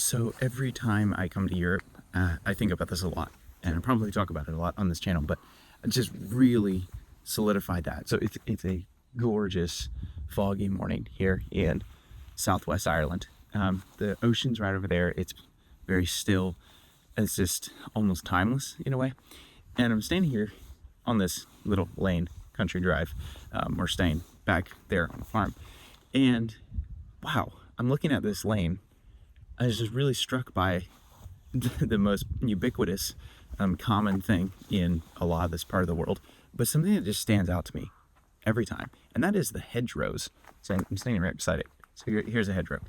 So every time I come to Europe, I think about this a lot, and I probably talk about it a lot on this channel, but I just really solidified that. So it's a gorgeous foggy morning here in Southwest Ireland. The ocean's right over there. It's very still. It's just almost timeless in a way. And I'm standing here on this little lane, country drive. We're staying back there on the farm. And wow, I'm looking at this lane. I was just really struck by the most ubiquitous, common thing in a lot of this part of the world, but something that just stands out to me every time, and that is the hedgerows. So I'm standing right beside it. So here's a hedgerow.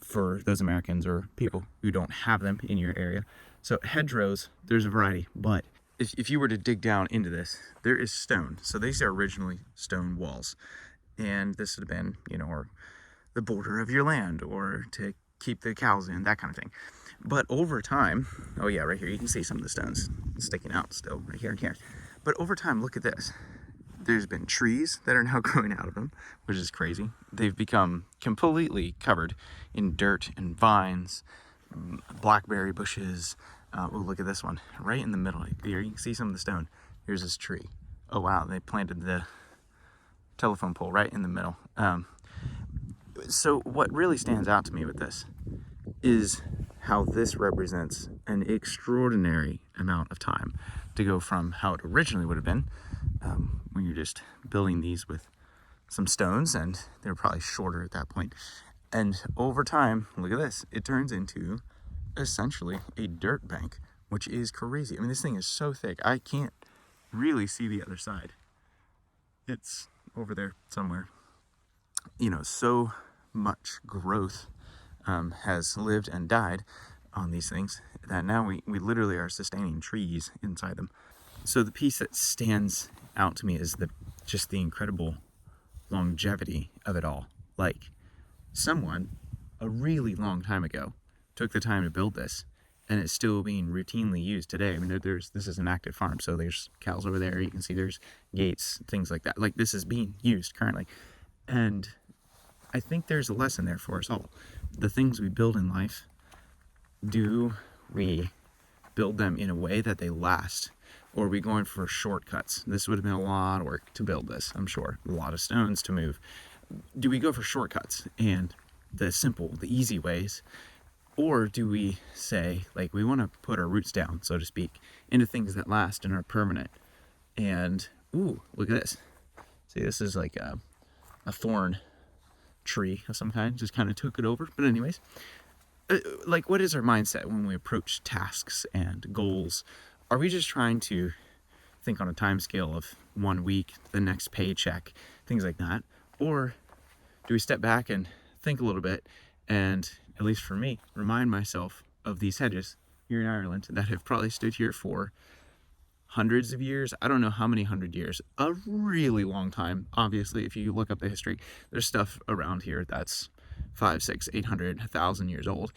For those Americans or people who don't have them in your area. So hedgerows, there's a variety, but if you were to dig down into this, there is stone. So these are originally stone walls, and this would have been, or the border of your land, or to keep the cows in, that kind of thing. But over time, oh yeah, right here, you can see some of the stones sticking out still, right here and here. But over time, look at this. There's been trees that are now growing out of them, which is crazy. They've become completely covered in dirt and vines, blackberry bushes. Oh, look at this one, right in the middle. Here, you can see some of the stone. Here's this tree. Oh wow, they planted the telephone pole right in the middle. So what really stands out to me with this is how this represents an extraordinary amount of time to go from how it originally would have been, when you're just building these with some stones, and they're probably shorter at that point. And over time, look at this, it turns into essentially a dirt bank, which is crazy. I mean, this thing is so thick, I can't really see the other side. It's over there somewhere. So much growth has lived and died on these things that now we literally are sustaining trees inside them. So the piece that stands out to me is just the incredible longevity of it all. Like, someone a really long time ago took the time to build this, and it's still being routinely used today. I mean, this is an active farm, so there's cows over there. You can see there's gates, things like that. Like, this is being used currently. And I think there's a lesson there for us all. The things we build in life, do we build them in a way that they last? Or are we going for shortcuts? This would have been a lot of work to build this, I'm sure. A lot of stones to move. Do we go for shortcuts and the simple, the easy ways? Or do we say, like, we want to put our roots down, so to speak, into things that last and are permanent? And, ooh, look at this. See, this is like a thorn tree of some kind, just kind of took it over. But anyways, like, what is our mindset when we approach tasks and goals? Are we just trying to think on a time scale of 1 week, the next paycheck, things like that? Or do we step back and think a little bit and, at least for me, remind myself of these hedges here in Ireland that have probably stood here for hundreds of years? I don't know how many 100 years, a really long time. Obviously, if you look up the history, there's stuff around here that's 500, 600, 800, 1,000 years old.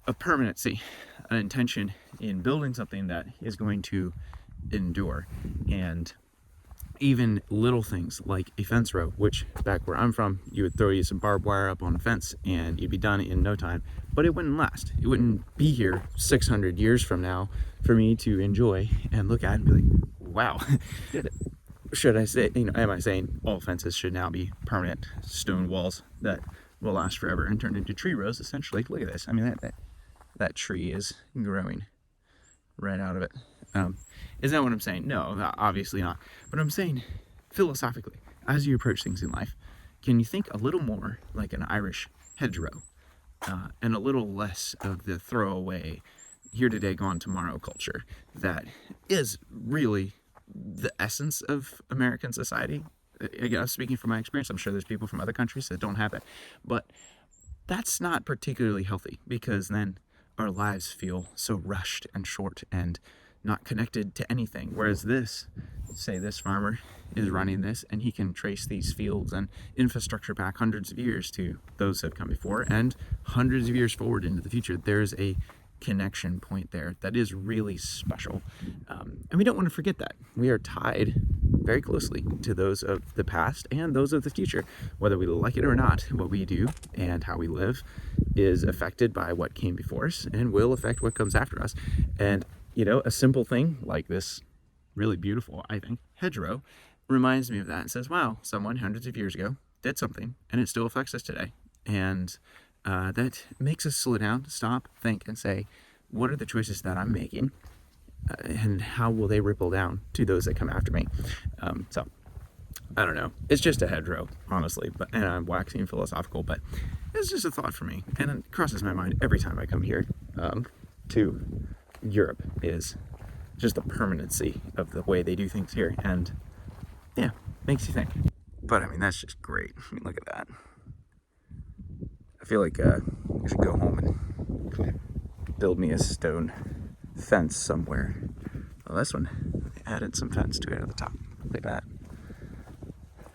A permanency, an intention in building something that is going to endure. And even little things like a fence row, which back where I'm from, you would throw you some barbed wire up on a fence and you'd be done in no time, but it wouldn't last. It wouldn't be here 600 years from now for me to enjoy and look at and be like, wow. Should I say, am I saying all fences should now be permanent stone walls that will last forever and turn into tree rows, essentially? Look at this. I mean, that tree is growing right out of it. Is that what I'm saying? No, obviously not. But I'm saying, philosophically, as you approach things in life, can you think a little more like an Irish hedgerow, and a little less of the throwaway, here today, gone tomorrow culture that is really the essence of American society? Again, I'm speaking from my experience. I'm sure there's people from other countries that don't have that, but that's not particularly healthy, because then our lives feel so rushed and short and not connected to anything. Whereas this farmer is running this, and he can trace these fields and infrastructure back hundreds of years to those that have come before and hundreds of years forward into the future. There's a connection point there that is really special. And we don't want to forget that. We are tied very closely to those of the past and those of the future. Whether we like it or not, what we do and how we live is affected by what came before us and will affect what comes after us. And, a simple thing like this really beautiful, I think, hedgerow reminds me of that and says, wow, someone hundreds of years ago did something and it still affects us today. And that makes us slow down, stop, think, and say, what are the choices that I'm making? And how will they ripple down to those that come after me? So, I don't know. It's just a hedgerow, honestly, and I'm waxing philosophical, but it's just a thought for me. And it crosses my mind every time I come here to Europe, is just the permanency of the way they do things here. And yeah, makes you think. But I mean, that's just great. I mean, look at that. I feel like I should go home and build me a stone fence somewhere. Well, this one, they added some fence to it at the top. Look at that.